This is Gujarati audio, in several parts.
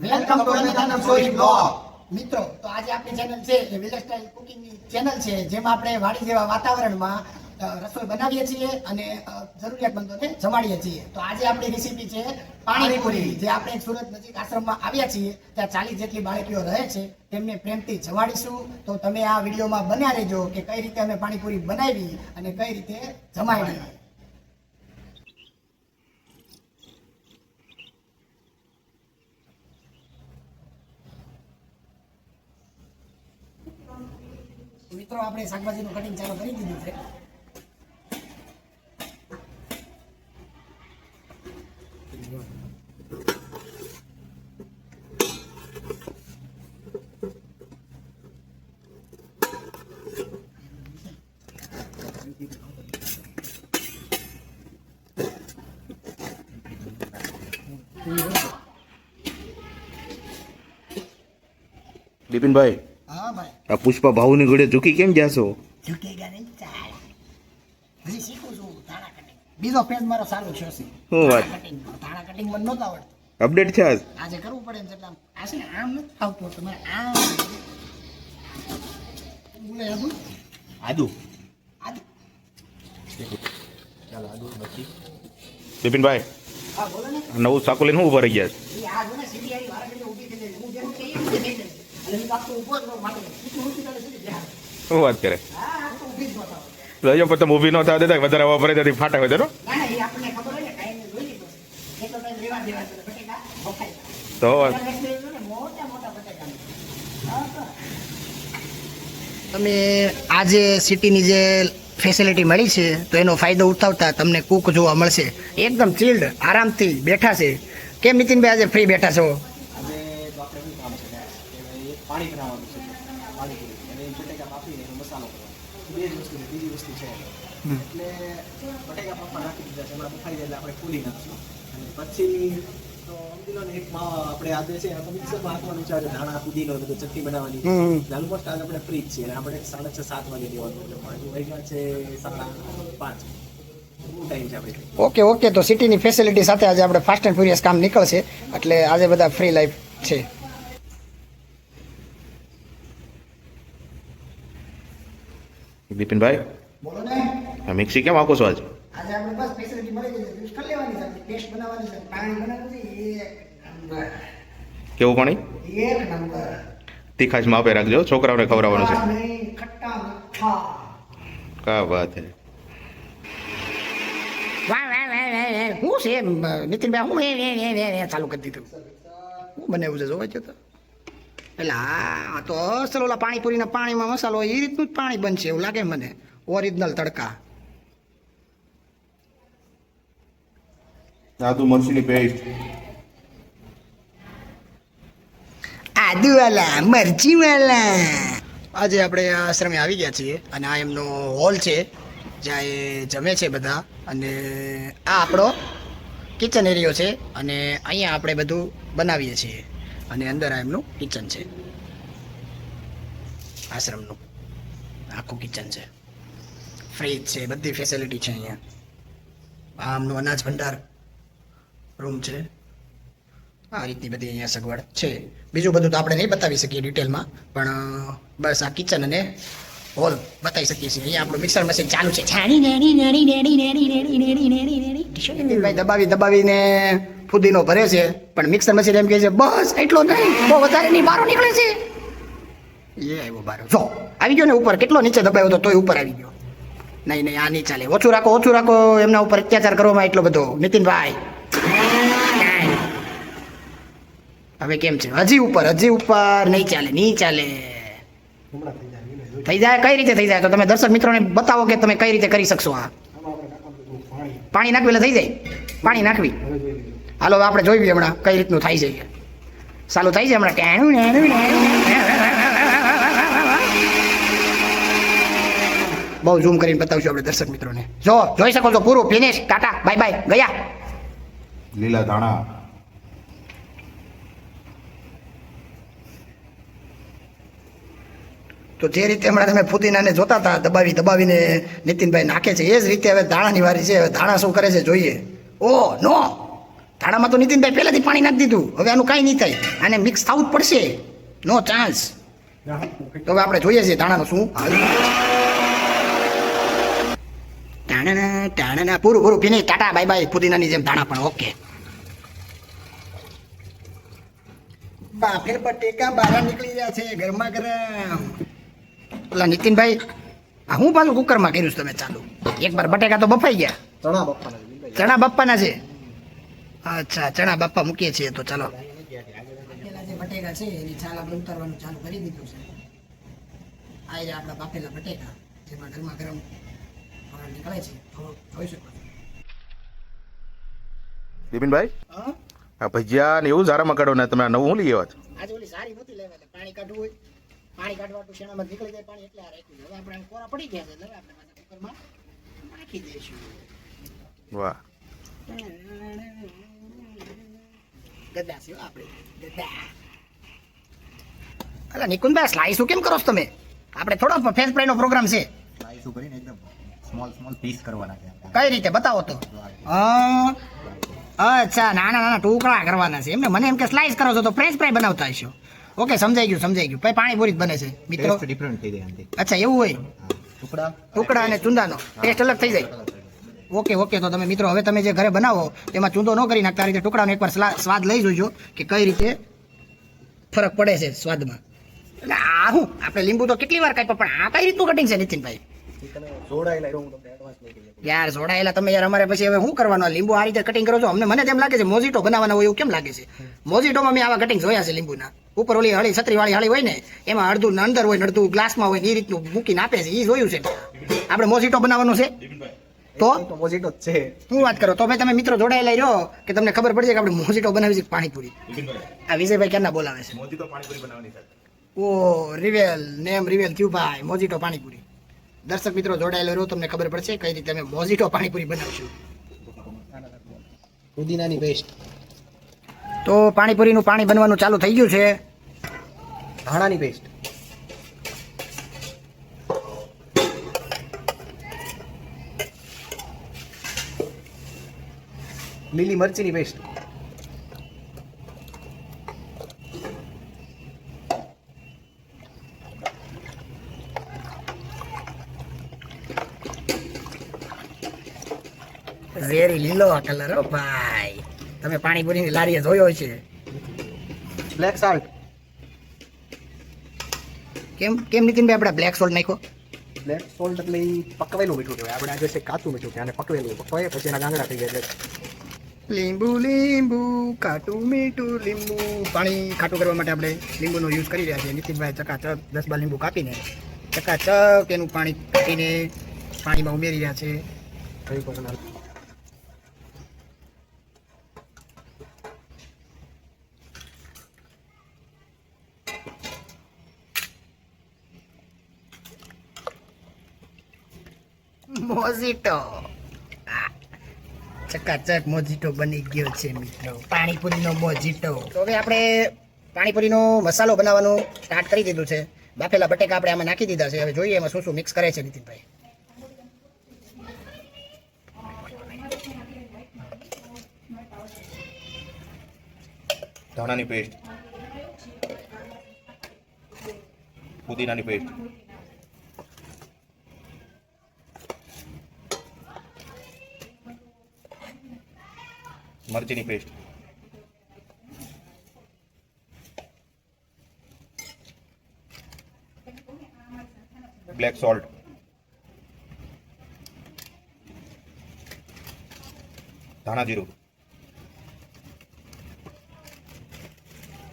Welcome to another story blog. મિત્રો, તો આજે આપણી ચેનલ છે એ વિલેજ સ્ટાઇલ કુકિંગની ચેનલ છે, જેમાં આપણે વાડી જેવા વાતાવરણમાં રસોઈ બનાવીએ છીએ અને જરૂરિયાતમંદોને જમાડીએ છીએ. તો આજે આપણી રેસીપી છે પાણીપુરી, જે આપણે સુરત નજીક આશ્રમમાં આવ્યા છીએ. ત્યાં 40 જેટલી બાળકીઓ રહે છે, તેમને પ્રેમથી જમાડીશું. તો તમે આ વિડીયોમાં બન્યા રહેજો કે કઈ રીતે અમે પાણીપુરી બનાવી અને કઈ રીતે જમાડી. મિત્રો, આપણે શાકભાજીનું કટિંગ ચાલુ કરી દીધું છે. બિપિનભાઈ, હા ભાઈ, આ પુષ્પા ભાવની ઘોડે ઝૂકી કેમ જાશો? ઝૂકેગા નહીં ચાલ. હજી શીખું છું ધાણા કટિંગ. બીજો પેજ મારો ચાલુ છે. શું વાત? ધાણા કટિંગ મને નહોતું આવડતું. અપડેટ છે આજ? આજે કરવું પડે ને, એટલે આ છે ને આમ નથી આવતું. તમારે આમ બોલે આદુ આદુ. આદુ. ચાલો આદુ નથી. બિપિનભાઈ, હા બોલો ને. નવું સાકુ લઈને હું ઉભા રહી ગયા છે? એ આ જો ને સીધી આવી વાળા કરીને ઊભી થઈ જાય. હું જેમ કહીએ ને થઈ જાય. એટલે હું પાછું ઊભો જ રહું માટે. ઊંચી તારે સીધી જાય. શું વાત કરે? હા, આ તો ઊભી જ નહોતા. રજો પર તમે ઊભી ન થવા દેતા, વધારે હવા ભરે ત્યાંથી ફાટા હોય તો. ના ના, એ આપણને ખબર હોય ને, ટાઈમ જોઈ લીધો. એટલો ટાઈમ રેવા દેવા છે. બટેકા બફાઈ જાય. તો મોટા મોટા બટેકા. તમે આજે સિટીની જે ફેસિલિટી મળી છે, તો એનો ફાયદો ઉઠાવતા તમને કુક જોવા મળશે. એકદમ ચિલ્ડ, આરામથી બેઠા છે. કેમ નીતિનભાઈ આજે ફ્રી બેઠા છો? આજે તો આપણે શું કામ છે કે એક પાણી બનાવવાનું છે, પાણીપુરી અને બટેકા બાફીને એનો મસાલો કરવાનો. બે જ વસ્તુ છે, બીજી વસ્તુ છે એટલે બટેકા બાફવા નાખી દીધા છે. હમણાં બફાઈ જાય એટલે આપણે ફૂલી નાખશું. અને પછી તો સમજી લો ને, એક આપણે આજે છે મિક્સરમાં હાંકવાનું છે. આજે ધાણા પુદીનો બધું ચટણી બનાવવાની. ઓલમોસ્ટ આજે આપણે ફ્રી જ છીએ અને આપણે 6:30-7 વાગે દેવાનું. એટલે હજુ વાગ્યા છે 5:30. બહુ ટાઈમ છે આપણે. ઓકે ઓકે, તો સિટીની ફેસિલિટી સાથે આજે આપણે ફાસ્ટ એન્ડ ફ્યુરિયસ કામ નીકળશે, એટલે આજે બધા ફ્રી લાઈફ છે. બિપિનભાઈ, બોલો ને. આ મિક્સી કેમ આખો છો આજ? આજે આપણે બસ ફેસિલિટી મળી ગઈ છે. યુઝ કરી લેવાની છે. ટેસ્ટ બનાવવાની છે. પાણી બનાવવાનું છે. એક નંબર. કેવું પાણી? એક નંબર. તીખાશ માપે રાખજો, છોકરાઓને ખવડાવવાનું છે. નહીં, ખટ્ટા મીઠા. કા વાત હે. વાહ વાહ વાહ વાહ વાહ. શું છે નીતિનભાઈ? હું ચાલુ કરી દીધું. હું બનાવ્યું છે જોવા જતો. એટલે આ તો અસલ ઓલા પાણીપુરીના પાણીમાં મસાલો હોય એ રીતનું જ પાણી બનશે એવું લાગે મને. ઓરિજિનલ તડકા. આદુ મરચીની પેસ્ટ. આદુવાલા મરચીવાલા. આજે આપણે આ આશ્રમે આવી ગયા છીએ અને આ એમનો હોલ છે જ્યાં એ જમે છે બધા. અને આ આપણો કિચન એરિયો છે અને અહીંયા આપણે બધું બનાવીએ છીએ. અને અંદર આ એમનું કિચન છે, આશ્રમનું આખું કિચન છે. ફ્રીજ છે, બધી ફેસિલિટી છે અહીંયા. આ આમનું અનાજ ભંડાર રૂમ છે. આ રીતની બધી અહીંયા સગવડ છે. બીજું બધું તો આપણે નહીં બતાવી શકીએ ડિટેલમાં, પણ બસ આ કિચન અને હોલ બતાવી શકીએ છીએ. અહીંયા આપણું મિક્સર મશીન ચાલુ છે. ભાઈ દબાવી દબાવીને ફુદીનો ભરે છે, પણ મિક્સર મશીન એમ કહે છે બસ એટલો નહીં, બહુ વધારે નહીં, બારો નીકળે છે. એ આવ્યો બારો. જો આવી ગયો ને ઉપર. કેટલો નીચે દબાવ્યો તો તોય ઉપર આવી ગયો. નહીં નહીં, આ નહીં ચાલે. ઓછું રાખો, ઓછું રાખો. એમના ઉપર અત્યાચાર કરવામાં એટલો બધો. નીતિનભાઈ હવે કેમ છે? હજી ઉપર નહીં ચાલે, નહીં ચાલે. થઈ જાય. કઈ રીતે થઈ જાય? તો તમે દર્શક મિત્રોને બતાવો કે તમે કઈ રીતે કરી શકશો. આ પાણી નાખવી એટલે થઈ જાય. પાણી નાખવી. હાલો આપણે જોઈએ હમણાં કઈ રીતનું થાય છે. ચાલુ થાય છે હમણાં. બહુ ઝૂમ કરીને બતાવશું આપણે દર્શક મિત્રોને. જો જોઈ શકો છો પૂરું ફિનિશ. ટાટા બાય બાય, ગયા. લીલા ધાણા. તો જે રીતે હમણાં તમે ફુદીનાને જોતા હતા દબાવીને નીતિનભાઈ નાખે છે, એ જ રીતે હવે ધાણાની વારી છે. હવે ધાણા શું કરે છે જોઈએ. ઓ નો, ધાણામાં તો નીતિનભાઈ પહેલાથી પાણી નાખી દીધું, હવે આનું કાંઈ નહીં થાય, આને મિક્સ થવું જ પડશે, નો ચાન્સ. તો હવે આપણે જોઈએ છીએ ધાણાનું શું હાલ. ટાણા પૂરું પૂરું પીને ટાટા બાય બાય, પુદીનાની જેમ ધાણા પણ ઓકે. બાફેર બટેકા બહાર નીકળી રહ્યા છે ગરમા ગરમ. પેલા નીતિનભાઈ આ હું પાછું કુકરમાં કર્યું છે તમે ચાલુ? એક વાર બટેકા તો બફાઈ ગયા. ચણા બફાના છે દિલભાઈ. ચણા બાપ્પાના છે. અચ્છા, ચણા બાપ્પા મૂકીએ છીએ તો ચાલો. બાફેલા જે બટેકા છે એની છાલ આપણે ઉતારવાનું ચાલુ કરી દીધું છે. આ રહ્યા આપણા બાફેલા બટેકા, જેમાં ગરમા ગરમ નીકળે છે, જોઈ શકો છો. બિપિનભાઈ, હા, આ ભજીયા ને એવું ઝારામાં કાઢો ને તમે આ નવું શું લઈ આવ્યા છો? આજે ઓલી સારી નથી લેવા, એટલે પાણી કાઢવું હોય, પાણી કાઢવાનું શેણામાં નીકળી જાય પાણી, એટલે આ રાખ્યું છે. હવે આપણે આમ કોરા પડી ગયા છે, એટલે હવે આપણે પાછા કુકરમાં નાખી દઈશું. વાહ, ગદ્દા છે હો આપણે, ગદ્દા. અલા નિકુંજભાઈ, સ્લાઈસું કેમ કરો છો તમે? આપણે થોડો ફેસ ફ્રાઈનો પ્રોગ્રામ છે. સ્લાઈસ કરીને એકદમ સ્મોલ પીસ કરવાના છે. કઈ રીતે બતાવો તો? અચ્છા, નાના નાના ટુકડા કરવાના છે એમને. મને એમ કે સ્લાઈસ કરો છો તો ફ્રેન્ચ ફ્રાઈ બનાવતા હશો. ઓકે, સમજાઈ ગયું. પછી પાણીપુરી જ બને છે મિત્રો. ટેસ્ટ ડિફરન્ટ થઈ જાય આનાથી. અચ્છા, એવું હોય? ટુકડા અને ચુંદાનો ટેસ્ટ અલગ થઈ જાય. ઓકે, તો તમે મિત્રો હવે તમે જે ઘરે બનાવો તેમાં ચૂંદો ન કરી નાખતા, આ રીતે ટુકડાનો એકવાર સ્વાદ લઈ જોજો કે કઈ રીતે ફરક પડે છે સ્વાદમાં. એટલે આ હું આપણે લીંબુ તો કેટલી વાર કાપ્યા, પણ આ કઈ રીતનું કટિંગ છે નીતિનભાઈ? તમે જોડાયેલા રહ્યો, હું તમને એડવાન્સ નહીં કહી શકું. યાર જોડાયેલા તમે યાર, અમારે પછી હવે શું કરવાનું? લીંબુ આ રીતે કટિંગ કરો છો, મને તેમ લાગે છે મોજીટો બનાવવાના હોય એવું કેમ લાગે છે? મોજીટોમાં મેં આવા કટિંગ જોયા છે લીંબુના. ઉપર ઓલી હળી છત્રી વાળી હળી હોય ને, એમાં અડધું અંદર હોય ને અડધું ગ્લાસમાં હોય ને, એ રીતનું મૂકીને આપે છે. એ જોયું છે. આપણે મોજીટો બનાવવાનું છે તો મોજીટો જ છે. શું વાત કરો? તો ભાઈ તમે મિત્રો જોડાયેલા રહ્યો કે તમને ખબર પડશે કે આપણે મોજીટો બનાવી છે પાણીપુરી. આ વિજયભાઈ ક્યારના બોલાવે છે? મોજીટો પાણીપુરી બનાવવાની છે. ઓ રિવેલ થયું ભાઈ, મોજીટો પાણીપુરી. દર્શક મિત્રો જોડાયેલો રહ્યો, તમને ખબર પડશે કઈ રીતે અમે મોજીટો પાણીપુરી બનાવશું. પુદીનાની પેસ્ટ, તો પાણીપુરીનું પાણી બનવાનું ચાલુ થઈ ગયું છે. ધાણાની પેસ્ટ, લીલી મરચીની પેસ્ટ, ઝેરી લીલો કલર હો ભાઈ. તમે પાણીપુરીની લારીએ જોયો છે. બ્લેક સાલ્ટ. કેમ નીતિનભાઈ આપણે બ્લેક સોલ્ટ નાખ્યો? બ્લેક સોલ્ટ એટલે ઈ પકવેલું મીઠું કહેવાય. આપણે આજે છે કાચું મીઠું કે આને પકવેલું પકવાય પછી એના ગાંગડા થઈ જાય એટલે લીંબુ ખાટું મીઠું લીંબુ. પાણી ખાટું કરવા માટે આપણે લીંબુનો યુઝ કરી રહ્યા છીએ. નીતિનભાઈ ચકાચક 10-12 લીંબુ કાપીને ચકાચક એનું પાણી કાઢીને પાણીમાં ઉમેરી રહ્યા છે. કઈ પણ મોજીટો. ચકાચક મોજીટો બની ગયો છે મિત્રો, પાણીપુરીનો મોજીટો. તો હવે આપણે પાણીપુરીનો મસાલો બનાવવાનો સ્ટાર્ટ કરી દીધું છે. બાફેલા બટેકા આપણે આમાં નાખી દીધા છે. હવે જોઈએ એમાં શું શું મિક્સ કરે છે નીતિનભાઈ. ધાણાની પેસ્ટ, પુદીનાની પેસ્ટ, મરચીની પેસ્ટ, બ્લેક સોલ્ટ, ધાણા જીરું,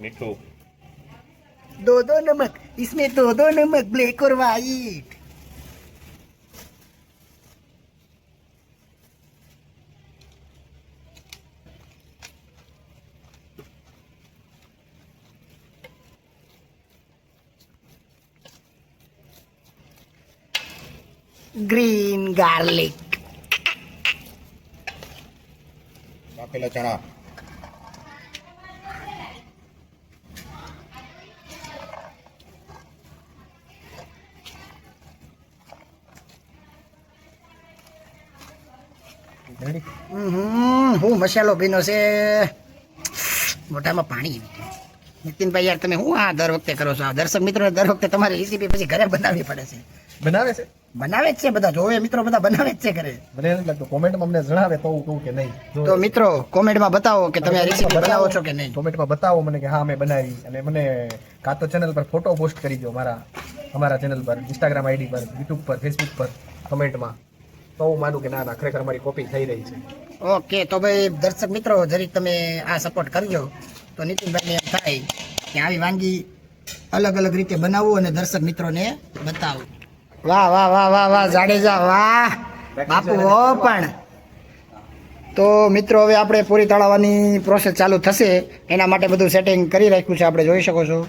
મીઠું, दो नमक, इसमें दो नमक, ब्लैक और वाइट. Green garlic. બાફેલા ચણા, રેડી. હું મસાલો ભીનો છે મોઢામાં પાણી. નીતિનભાઈ યાર તમે હું આ દર વખતે કરો છો? આ દર્શક મિત્રોને દર વખતે તમારી રેસીપી પછી ઘરે બનાવવી પડે છે. બનાવે છે બનાવે જ છે બધા, જોવે મિત્રો બધા બનાવે જ છે ઘરે. મને નથી લાગતું કોમેન્ટમાં અમને જણાવે તો હું કહું કે નહીં. તો મિત્રો કોમેન્ટમાં બતાવો કે તમે આ રેસીપી બનાવો છો કે નહીં. કોમેન્ટમાં બતાવો મને કે હા મેં બનાવી, અને મને કાં તો ચેનલ પર ફોટો પોસ્ટ કરી દો અમારા ચેનલ પર, ઇન્સ્ટાગ્રામ આઈડી પર, યુટ્યુબ પર, ફેસબુક પર કમેન્ટમાં, તો હું માનું કે ના ના ખરેખર મારી કોપી થઈ રહી છે. ઓકે તો ભાઈ દર્શક મિત્રો જરીક તમે આ સપોર્ટ કરજો તો નીતિનભાઈને એમ થાય કે આવી વાનગી અલગ અલગ રીતે બનાવવું અને દર્શક મિત્રોને બતાવું. વાહ વાહ વાહ વાહ વાહ જાડેજા વાહ બાપુ હો. પણ તો મિત્રો હવે આપણે પૂરી તળાવવાની પ્રોસેસ ચાલુ થશે, એના માટે બધું સેટિંગ કરી રાખ્યું છે આપણે જોઈ શકો છો.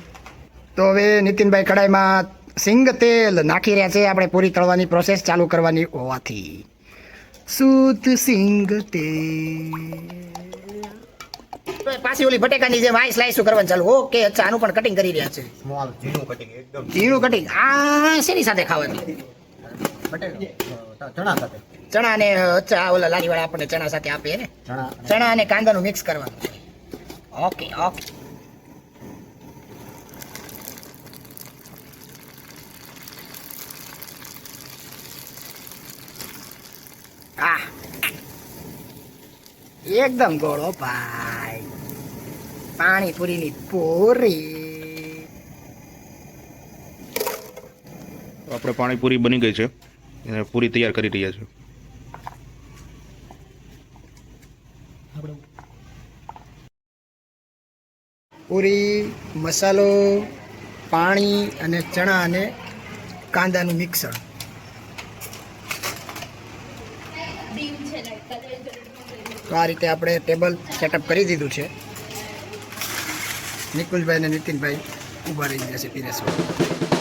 તો હવે નીતિનભાઈ કડાઈમાં સિંગ તેલ નાખી રહ્યા છે આપણે પૂરી તળવાની પ્રોસેસ ચાલુ કરવાની હોવાથી. શુદ્ધ સિંગ તેલ. પાછી ઓલી બટેકાની જેમ આ સ્લાઇસ કરવાનું ચાલુ. ઓકે અચ્છા, આનું પણ કટિંગ કરી રહ્યા છે. સ્મોલ ઝીણું કટિંગ એકદમ. ઝીણું કટિંગ. આ શેની સાથે ખાવાનું? ચણા સાથે. ચણા અને અચ્છા ઓલા લારીવાળા આપણને ચણા સાથે આપે ને. ચણા ચણા અને કાંદાનું મિક્સ કરવાનું. Okay okay. આ એકદમ ગોળો ભાઈ. પાણીપુરીની પૂરી. આપણે પાણીપુરી બની ગઈ છે, અને પૂરી તૈયાર કરી રહ્યા છે. પૂરી, મસાલો, પાણી અને ચણા અને કાંદાનું મિક્સર. તો આ રીતે આપણે ટેબલ સેટઅપ કરી દીધું છે. નિકુલભાઈ અને નીતિનભાઈ ઊભા રહી ગયા છે પીરસવા.